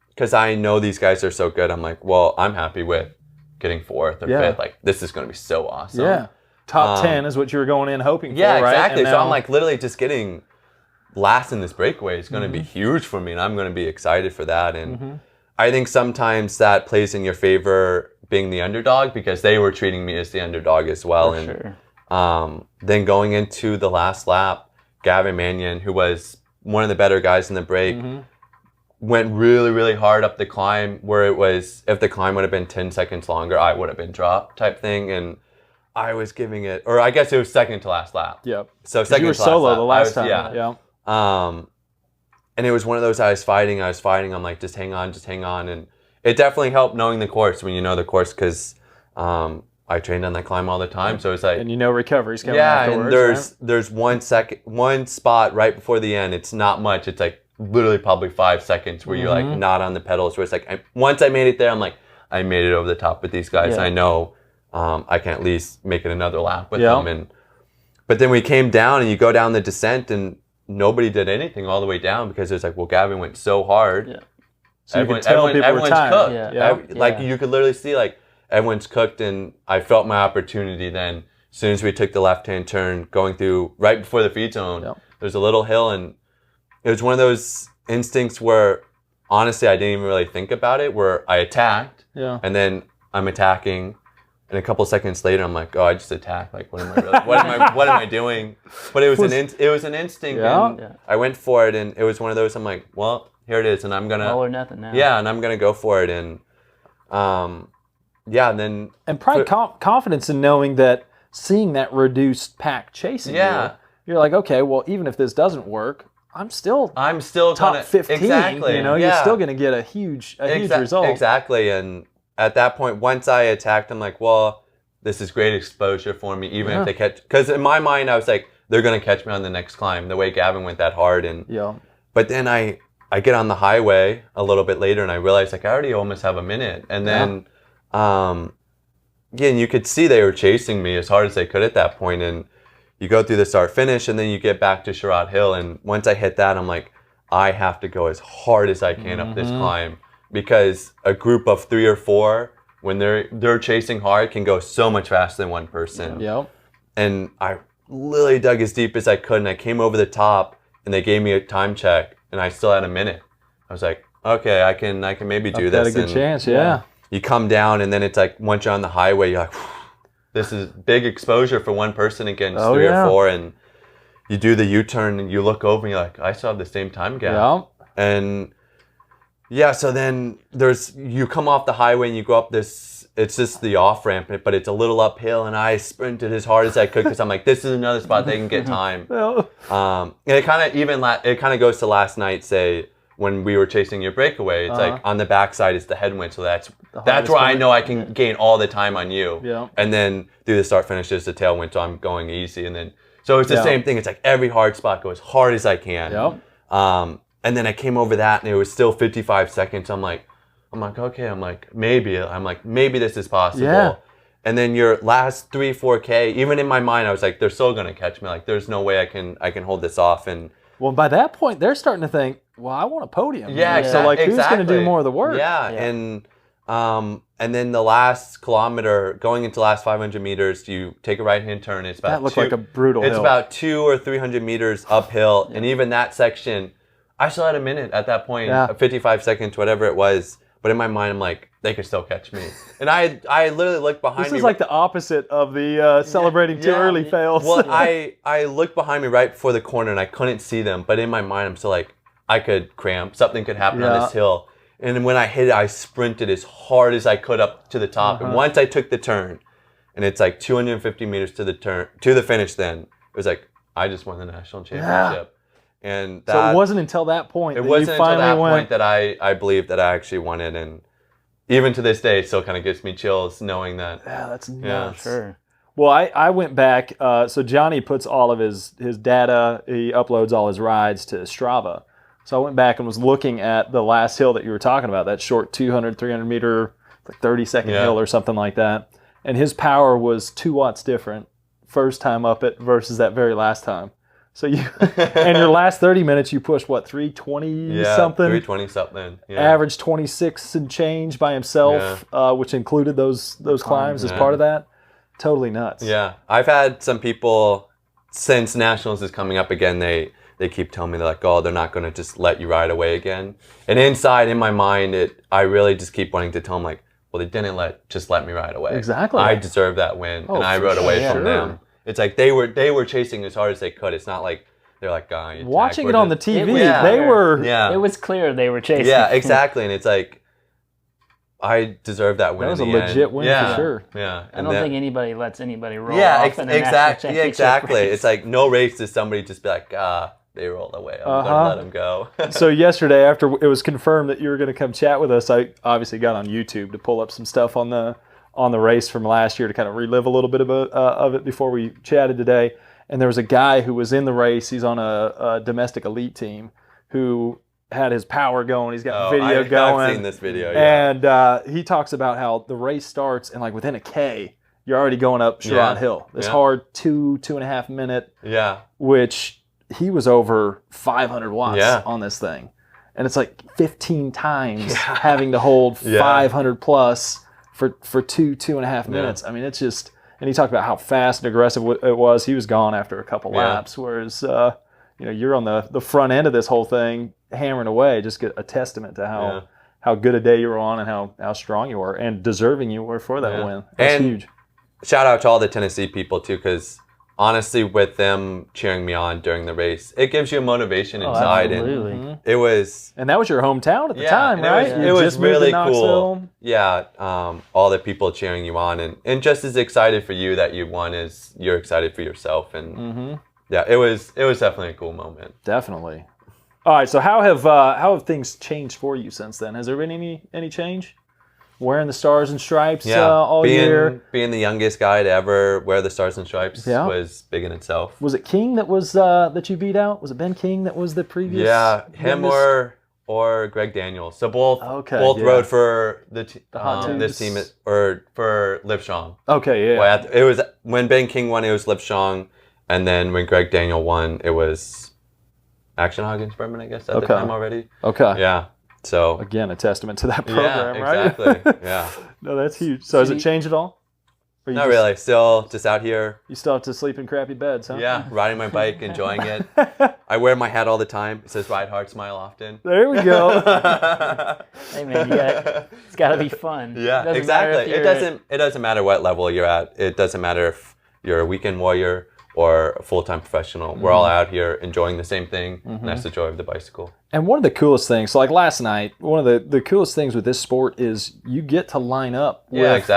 because I know these guys are so good, I'm like, well, I'm happy with getting 4th or 5th. Like, this is going to be so awesome. Yeah. Top 10 is what you were going in hoping for, yeah, right? exactly. And So now, I'm like, literally just getting last in this breakaway is going to be huge for me, and I'm going to be excited for that. And I think sometimes that plays in your favor being the underdog, because they were treating me as the underdog as well. For and sure. then going into the last lap, Gavin Mannion, who was one of the better guys in the break, went really, really hard up the climb, where it was, if the climb would have been 10 seconds longer, I would have been dropped type thing. And I was giving it, or I guess it was second to last lap. Yep. So second you were to last solo lap. the last time. Yeah. And it was one of those I was fighting. I'm like, just hang on. And it definitely helped knowing the course when you know the course, because I trained on that climb all the time. So it's like, And you know recovery's coming and afterwards, there's one spot right before the end. It's not much. It's like literally probably 5 seconds where you're like not on the pedals. Where it's like, once I made it there, I'm like, I made it over the top with these guys. Yeah. I know I can at least make it another lap with them. But then we came down, and you go down the descent, and nobody did anything all the way down, because it was like, well, Gavin went so hard. Yeah. So you could tell people were everyone's tired. cooked. Yeah. Like you could literally see, like, everyone's cooked. And I felt my opportunity then. As soon as we took the left-hand turn, going through right before the feed zone, there's a little hill, and it was one of those instincts where, honestly, I didn't even really think about it, where I attacked, and then I'm attacking, and a couple seconds later, I'm like, oh, I just attacked. Like, what am I really, what am I doing? But it was an instinct, and I went for it, and it was one of those, I'm like, well, here it is, and I'm gonna all or nothing now. Yeah, and I'm gonna go for it, and and then probably confidence in knowing that, seeing that reduced pack chasing you, you're like, okay, well, even if this doesn't work, I'm still top 15. Exactly. You know, you're still gonna get a huge result. Exactly. And at that point, once I attacked, I'm like, well, this is great exposure for me, even if they catch. Because in my mind, I was like, they're gonna catch me on the next climb. The way Gavin went that hard, and but then I get on the highway a little bit later, and I realized, like, I already almost have a minute, and then and you could see they were chasing me as hard as they could at that point, and you go through the start finish, and then you get back to Sherrod Hill, and once I hit that, I'm like, I have to go as hard as I can up this climb, because a group of 3 or 4, when they're chasing hard, can go so much faster than one person. And I literally dug as deep as I could, and I came over the top, and they gave me a time check, and I still had a minute. I was like, okay, I can maybe do this. Had a good chance, yeah. You come down, and then it's like, once you're on the highway, you're like, this is big exposure for one person against 3 or 4, and you do the U-turn, and you look over, and you're like, I still have the same time gap. And so then you come off the highway, and you go up this, it's just the off-ramp, but it's a little uphill, and I sprinted as hard as I could, because I'm like, this is another spot they can get time. And it kind of goes to last night, say, when we were chasing your breakaway, it's like, on the backside is the headwind, so that's where I know I can gain all the time on you. And then through the start finish is the tailwind, so I'm going easy. And then, so it's the same thing. It's like every hard spot, go as hard as I can. And then I came over that, and it was still 55 seconds. I'm like, okay, maybe this is possible. And then your last 3-4K, even in my mind, I was like, they're still gonna catch me. Like, there's no way I can hold this off. And well, by that point, they're starting to think, well, I want a podium. So like, who's going to do more of the work? And then the last kilometer, going into the last 500 meters, you take a right-hand turn. It's about that looked like a brutal hill. It's about 200 or 300 meters uphill, and even that section, I still had a minute at that point, 55 seconds, whatever it was. But in my mind, I'm like, they could still catch me. And I literally looked behind me. This is like the opposite of the celebrating too early fails. Well, I looked behind me right before the corner, and I couldn't see them. But in my mind, I'm still like, I could cramp. Something could happen on this hill. And when I hit it, I sprinted as hard as I could up to the top. And once I took the turn, and it's like 250 meters to the finish, then it was like, I just won the national championship. And so it wasn't until that point that I believed that I actually won it. And even to this day, it still kind of gives me chills knowing that. Yeah, that's nuts. Sure. Well, I went back. So Jonny puts all of his data, he uploads all his rides to Strava. So I went back and was looking at the last hill that you were talking about, that short 200, 300 meter, like 30-second hill or something like that. And his power was 2 watts different first time up it versus that very last time. So you, and your last 30 minutes, you pushed what, 320 something? 320 something. Yeah. Average 26 and change by himself, which included those climbs as part of that. Totally nuts. Yeah, I've had some people since Nationals is coming up again. They keep telling me, they're like, oh, they're not going to just let you ride away again. And inside, in my mind, I really just keep wanting to tell them, like, well, they didn't just let me ride away. Exactly. I deserve that win, and I rode away from them. It's like they were chasing as hard as they could. It's not like they're like, watching it on the TV, they were. Yeah. It was clear they were chasing. Yeah, exactly. And it's like, I deserve that win. That was a legit win for sure. Yeah. I don't think anybody lets anybody roll off in a exactly. Exactly. It's like no race does somebody just be like, they rolled away. I'm going to let them go. So yesterday, after it was confirmed that you were going to come chat with us, I obviously got on YouTube to pull up some stuff on the race from last year to kind of relive a little bit of it before we chatted today. And there was a guy who was in the race. He's on a domestic elite team who had his power going. He's got video going. I've seen this video, yeah. And he talks about how the race starts and like within a K, you're already going up Sherrod Hill. This hard 2.5 minute, which he was over 500 watts on this thing. And it's like 15 times having to hold 500 plus for 2.5 minutes. I mean, it's just, and he talked about how fast and aggressive it was. He was gone after a couple laps, whereas, you're on the front end of this whole thing hammering away. Just get a testament to how good a day you were on and how strong you were and deserving you were for that win. That's huge. Shout out to all the Tennessee people too, because honestly, with them cheering me on during the race, it gives you a motivation inside. Absolutely. And it was, and that was your hometown at the time, right? It was really cool. Yeah, all the people cheering you on, and just as excited for you that you won as you're excited for yourself. And it was definitely a cool moment. Definitely. All right, so how have things changed for you since then? Has there been any change? Wearing the stars and stripes all year. Being the youngest guy to ever wear the stars and stripes was big in itself. Was it King that was that you beat out? Was it Ben King that was the previous? Yeah, him or Greg Daniels. So both rode for this team or for Livestrong. Okay, yeah. Well, it was when Ben King won, it was Livestrong, and then when Greg Daniel won, it was Action Huggins Berman, I guess, at the time already. Okay. Yeah. So again, a testament to that program, exactly. right? Yeah. No, that's huge. So has it changed at all? Not really. Still just out here. You still have to sleep in crappy beds, huh? Yeah, riding my bike, enjoying it. I wear my hat all the time. It says "Ride hard, smile often." There we go. Hey man, it's got to be fun. Yeah, exactly. It doesn't matter what level you're at. It doesn't matter if you're a weekend warrior or a full-time professional. We're all out here enjoying the same thing, and that's the joy of the bicycle. And one of the coolest things, so like last night, one of the coolest things with this sport is you get to line up with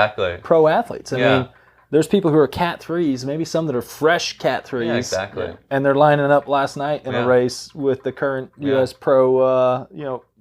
pro athletes. I mean, there's people who are Cat 3s, maybe some that are fresh Cat 3s. Yeah, exactly. And they're lining up last night in a race with the current U.S. Pro,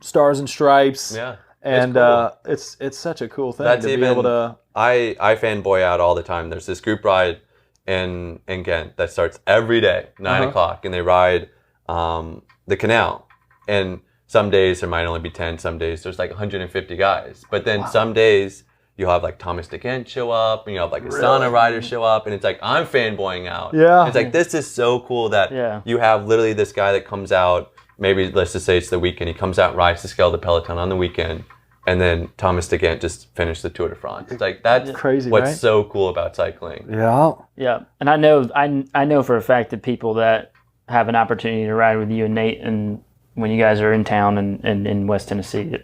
Stars and Stripes. Yeah. And it's cool. it's such a cool thing to be able to... I fanboy out all the time. There's this group ride in Ghent that starts every day, 9 o'clock, and they ride the canal. And some days there might only be 10, some days there's like 150 guys. But then some days you'll have like Thomas de Ghent show up, and you'll have like Astana riders show up, and it's like, I'm fanboying out. Yeah. It's like, this is so cool that you have literally this guy that comes out, maybe let's just say it's the weekend, he comes out and rides to scale the peloton on the weekend, and then Thomas de Ghent just finished the Tour de France. It's like, that's crazy, what's so cool about cycling. Yeah. Yeah. And I know for a fact that people that have an opportunity to ride with you and Nate, and when you guys are in town and in West Tennessee,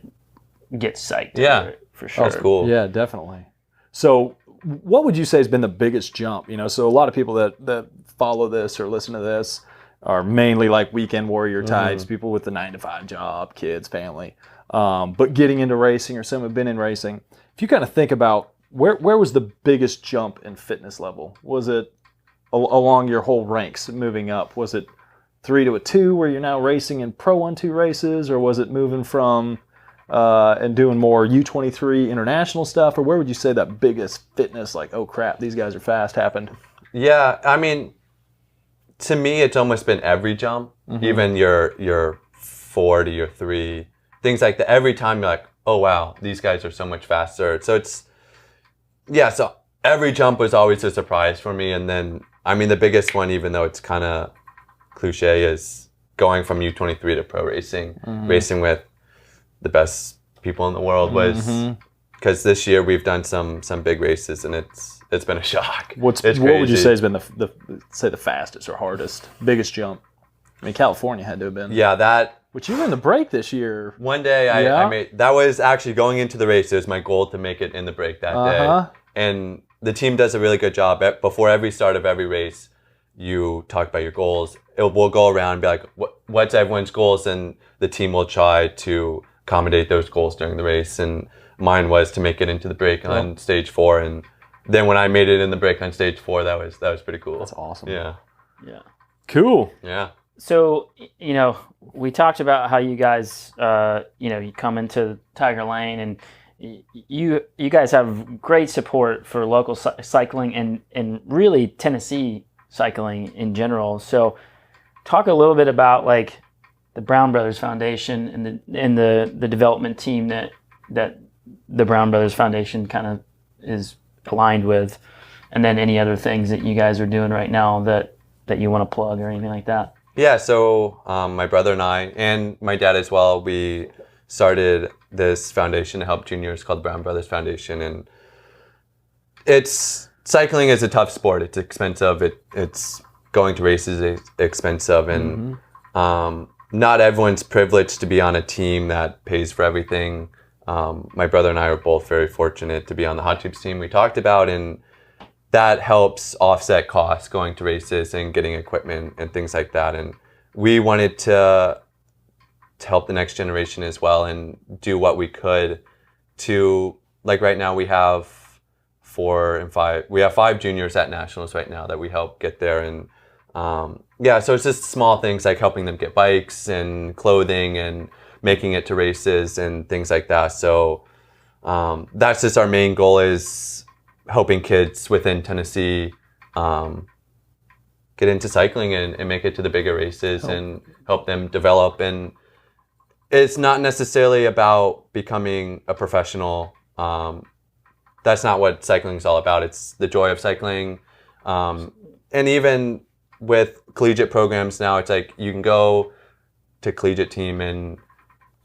get psyched. Yeah. For sure. That's cool. Yeah, definitely. So what would you say has been the biggest jump? So a lot of people that follow this or listen to this are mainly like weekend warrior types, people with the 9-to-5 job, kids, family. But getting into racing, or some have been in racing. If you kind of think about where was the biggest jump in fitness level? Was it along your whole ranks moving up? Was it 3 to a 2 where you're now racing in Pro 1-2 races, or was it moving from and doing more U23 international stuff, or where would you say that biggest fitness, like, oh crap, these guys are fast, happened? Yeah, I mean, to me, it's almost been every jump, even your 4 to your 3, things like that. Every time you're like, oh wow, these guys are so much faster. So so every jump was always a surprise for me. And then, I mean, the biggest one, even though it's kind of cliche is going from U23 to pro racing, racing with the best people in the world was, because this year we've done some big races and it's been a shock. What would you say has been the fastest or hardest, biggest jump? I mean, California had to have been. Yeah, that. Which you were in the break this year. One day I made, that was actually going into the race. It was my goal to make it in the break that day. And the team does a really good job. Before every start of every race, you talk about your goals. We'll go around and be like, what's everyone's goals? And the team will try to accommodate those goals during the race. And mine was to make it into the break on stage 4. And then when I made it in the break on stage 4, that was pretty cool. That's awesome. Yeah. Cool. Yeah. So, we talked about how you guys, you come into Tiger Lane and you guys have great support for local cycling and really Tennessee cycling in general. So talk a little bit about like the Brown Brothers Foundation and the development team that the Brown Brothers Foundation kind of is aligned with, and then any other things that you guys are doing right now that you want to plug or anything like that. Yeah, so my brother and I, and my dad as well, we started this foundation to help juniors called the Brown Brothers Foundation. And cycling is a tough sport. It's expensive. It's going to races is expensive. And not everyone's privileged to be on a team that pays for everything. My brother and I are both very fortunate to be on the Hot Tubes team we talked about, and that helps offset costs going to races and getting equipment and things like that. And we wanted to help the next generation as well and do what we could to, like right now we have 4 and 5. We have 5 juniors at nationals right now that we help get there. And so it's just small things like helping them get bikes and clothing and making it to races and things like that. So that's just our main goal, is helping kids within Tennessee get into cycling and make it to the bigger races and help them develop. And it's not necessarily about becoming a professional. That's not what cycling is all about. It's the joy of cycling. And even with collegiate programs now, it's like you can go to collegiate team and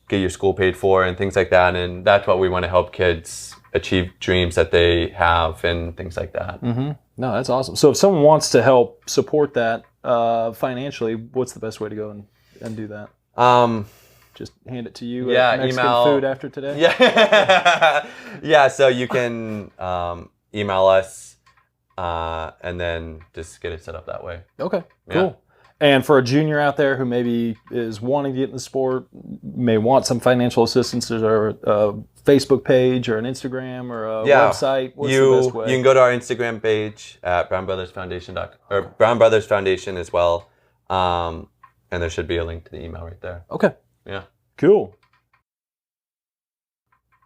get your school paid for and things like that. And that's what we want to help kids achieve dreams that they have and things like that. No, that's awesome. So if someone wants to help support that financially, what's the best way to go and do that? Just hand it to you at Mexican email food after today? Yeah, so you can email us and then just get it set up that way. Okay, cool. And for a junior out there who maybe is wanting to get in the sport, may want some financial assistance, or a Facebook page or an Instagram or a website, what's the best way? You can go to our Instagram page at Brown Brothers Foundation or Brown Brothers Foundation as well. And there should be a link to the email right there. Okay. Yeah. Cool.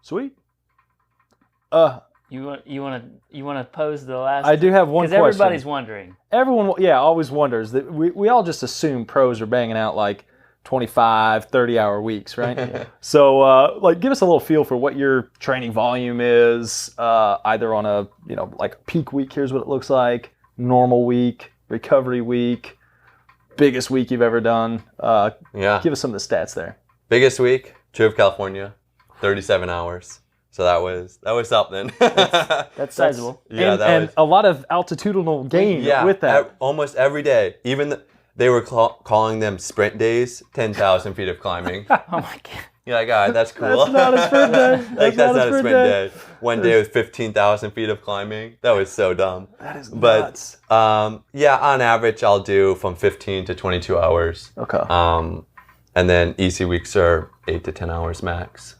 Sweet. You want to pose the last? I do have one question. Because everybody's wondering. Everyone, always wonders. That we all just assume pros are banging out like 25, 30-hour weeks, right? So, give us a little feel for what your training volume is, either on a, like peak week, here's what it looks like, normal week, recovery week, biggest week you've ever done. Give us some of the stats there. Biggest week, trip of California, 37 hours. So that was something. That's sizable. And a lot of altitudinal gain with that. Almost every day. Even they were calling them sprint days, 10,000 feet of climbing. Oh my God. You're like, all right, that's cool. That's not a sprint day. That's not a sprint day. One day with 15,000 feet of climbing. That was so dumb. That is nuts. But on average, I'll do from 15 to 22 hours. Okay. And then easy weeks are 8 to 10 hours max.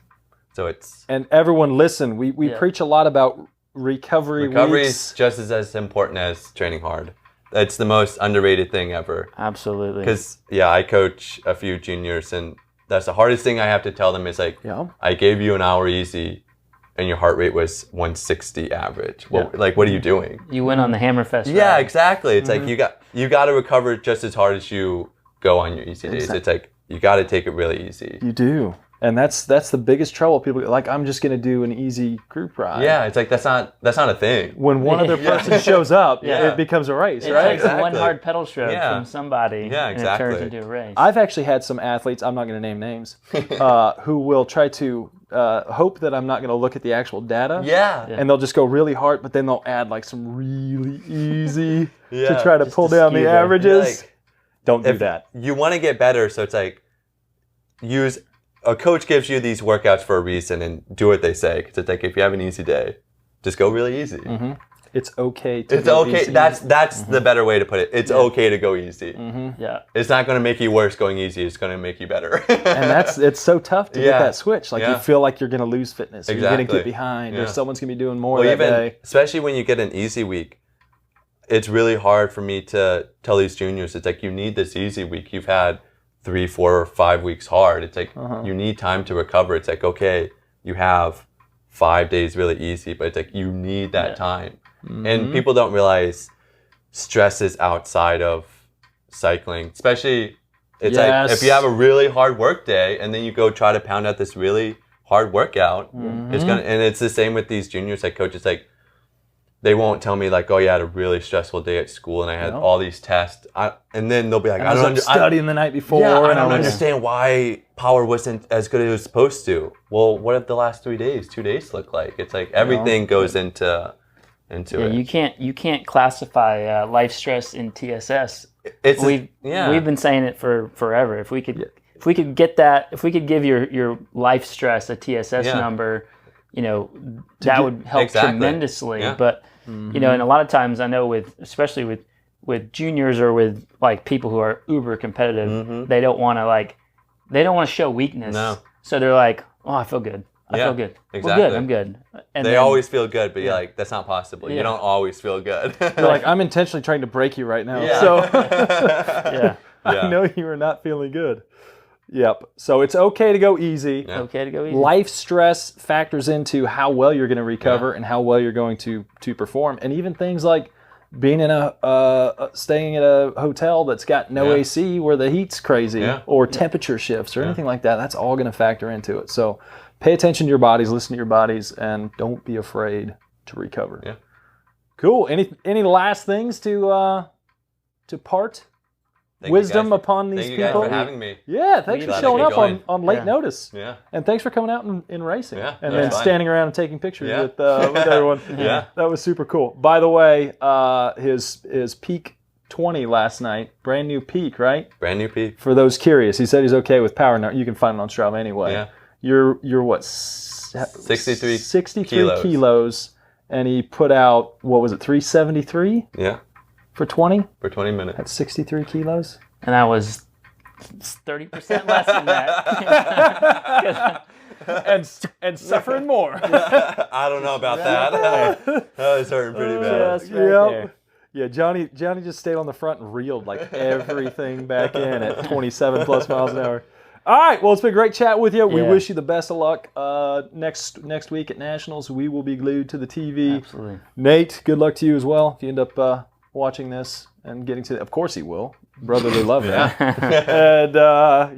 So it's... And everyone listen, we preach a lot about recovery is just as important as training hard. It's the most underrated thing ever. Absolutely. Because, I coach a few juniors, and that's the hardest thing I have to tell them is like, I gave you an hour easy, and your heart rate was 160 average. Well, what are you doing? You went on the Hammerfest. Yeah, exactly. It's like you got to recover just as hard as you go on your easy days. It's like you got to take it really easy. You do. And that's the biggest trouble. People like, I'm just going to do an easy group ride. Yeah, it's like that's not a thing. When one other person shows up, Yeah. it becomes a race, It right? takes one hard pedal stroke from somebody, Yeah, and it exactly. turns into a race. I've actually had some athletes, I'm not going to name names, who will try to hope that I'm not going to look at the actual data. Yeah. And they'll just go really hard, but then they'll add like some really easy to try to Just pull to down skew the them. averages. Like, Don't do if that. you want to get better, so it's like a coach gives you these workouts for a reason and do what they say. Because it's like if you have an easy day, just go really easy. Mm-hmm. It's okay to It's go okay. easy. That's the better way to put it. It's okay to go easy. Yeah. It's not going to make you worse going easy. It's going to make you better. And it's so tough to get that switch. Like you feel like you're going to lose fitness. Or you're going to get behind. Or someone's going to be doing more that day. Especially when you get an easy week, it's really hard for me to tell these juniors, it's like you need this easy week. You've had 3, 4, or 5 weeks hard. It's like you need time to recover. It's like, okay, you have 5 days really easy, but it's like you need that time. And people don't realize stress is outside of cycling. Especially, it's like if you have a really hard work day and then you go try to pound out this really hard workout, it's gonna. And it's the same with these juniors. Like coaches, like they won't tell me like, oh, yeah, I had a really stressful day at school and I had all these tests. And then they'll be like, I was studying the night before. Yeah, I and don't understand why power wasn't as good as it was supposed to. Well, what did the last 2 days look like? It's like everything goes into it. You can't classify life stress in TSS. We've been saying it for forever. If we could give your life stress a TSS number, that would help tremendously. Yeah. But and a lot of times I know especially with juniors or with like people who are uber competitive, they don't want to show weakness. No. So they're like, oh, I feel good. I feel good. Exactly. We're good. I'm good. And they always feel good, but you're like, that's not possible. You don't always feel good. You're like, I'm intentionally trying to break you right now. Yeah. So I know you are not feeling good. Yep. So it's okay to go easy. Yeah. Okay to go easy. Life stress factors into how well you're going to recover and how well you're going to perform. And even things like being in staying at a hotel that's got no AC where the heat's crazy or temperature shifts or anything like that. That's all going to factor into it. So pay attention to your bodies, listen to your bodies, and don't be afraid to recover. Yeah. Cool. Any last things to part? Wisdom upon these people. Thank you guys for having me. Yeah, thanks for showing up on late notice. Yeah. And thanks for coming out in racing. Yeah, and then standing around and taking pictures with everyone. Yeah. That was super cool. By the way, his peak 20 last night, brand new peak, right? Brand new peak. For those curious, he said he's okay with power. Now you can find it on Strava anyway. Yeah. You're what? 63 kilos. And he put out, what was it, 373? Yeah. For 20? For 20 minutes. That's 63 kilos. And I was 30% less than that. and suffering more. I don't know about that. That was hurting pretty bad. Just right there. Yeah, Johnny just stayed on the front and reeled like everything back in at 27 plus miles an hour. All right, well, it's been great chat with you. We wish you the best of luck next week at Nationals. We will be glued to the TV. Absolutely. Nate, good luck to you as well. If you end up watching this and getting to, of course he will. Brotherly love that. And All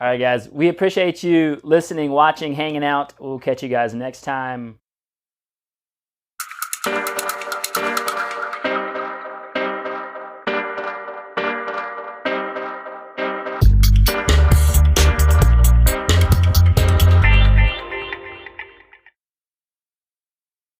right, guys. We appreciate you listening, watching, hanging out. We'll catch you guys next time.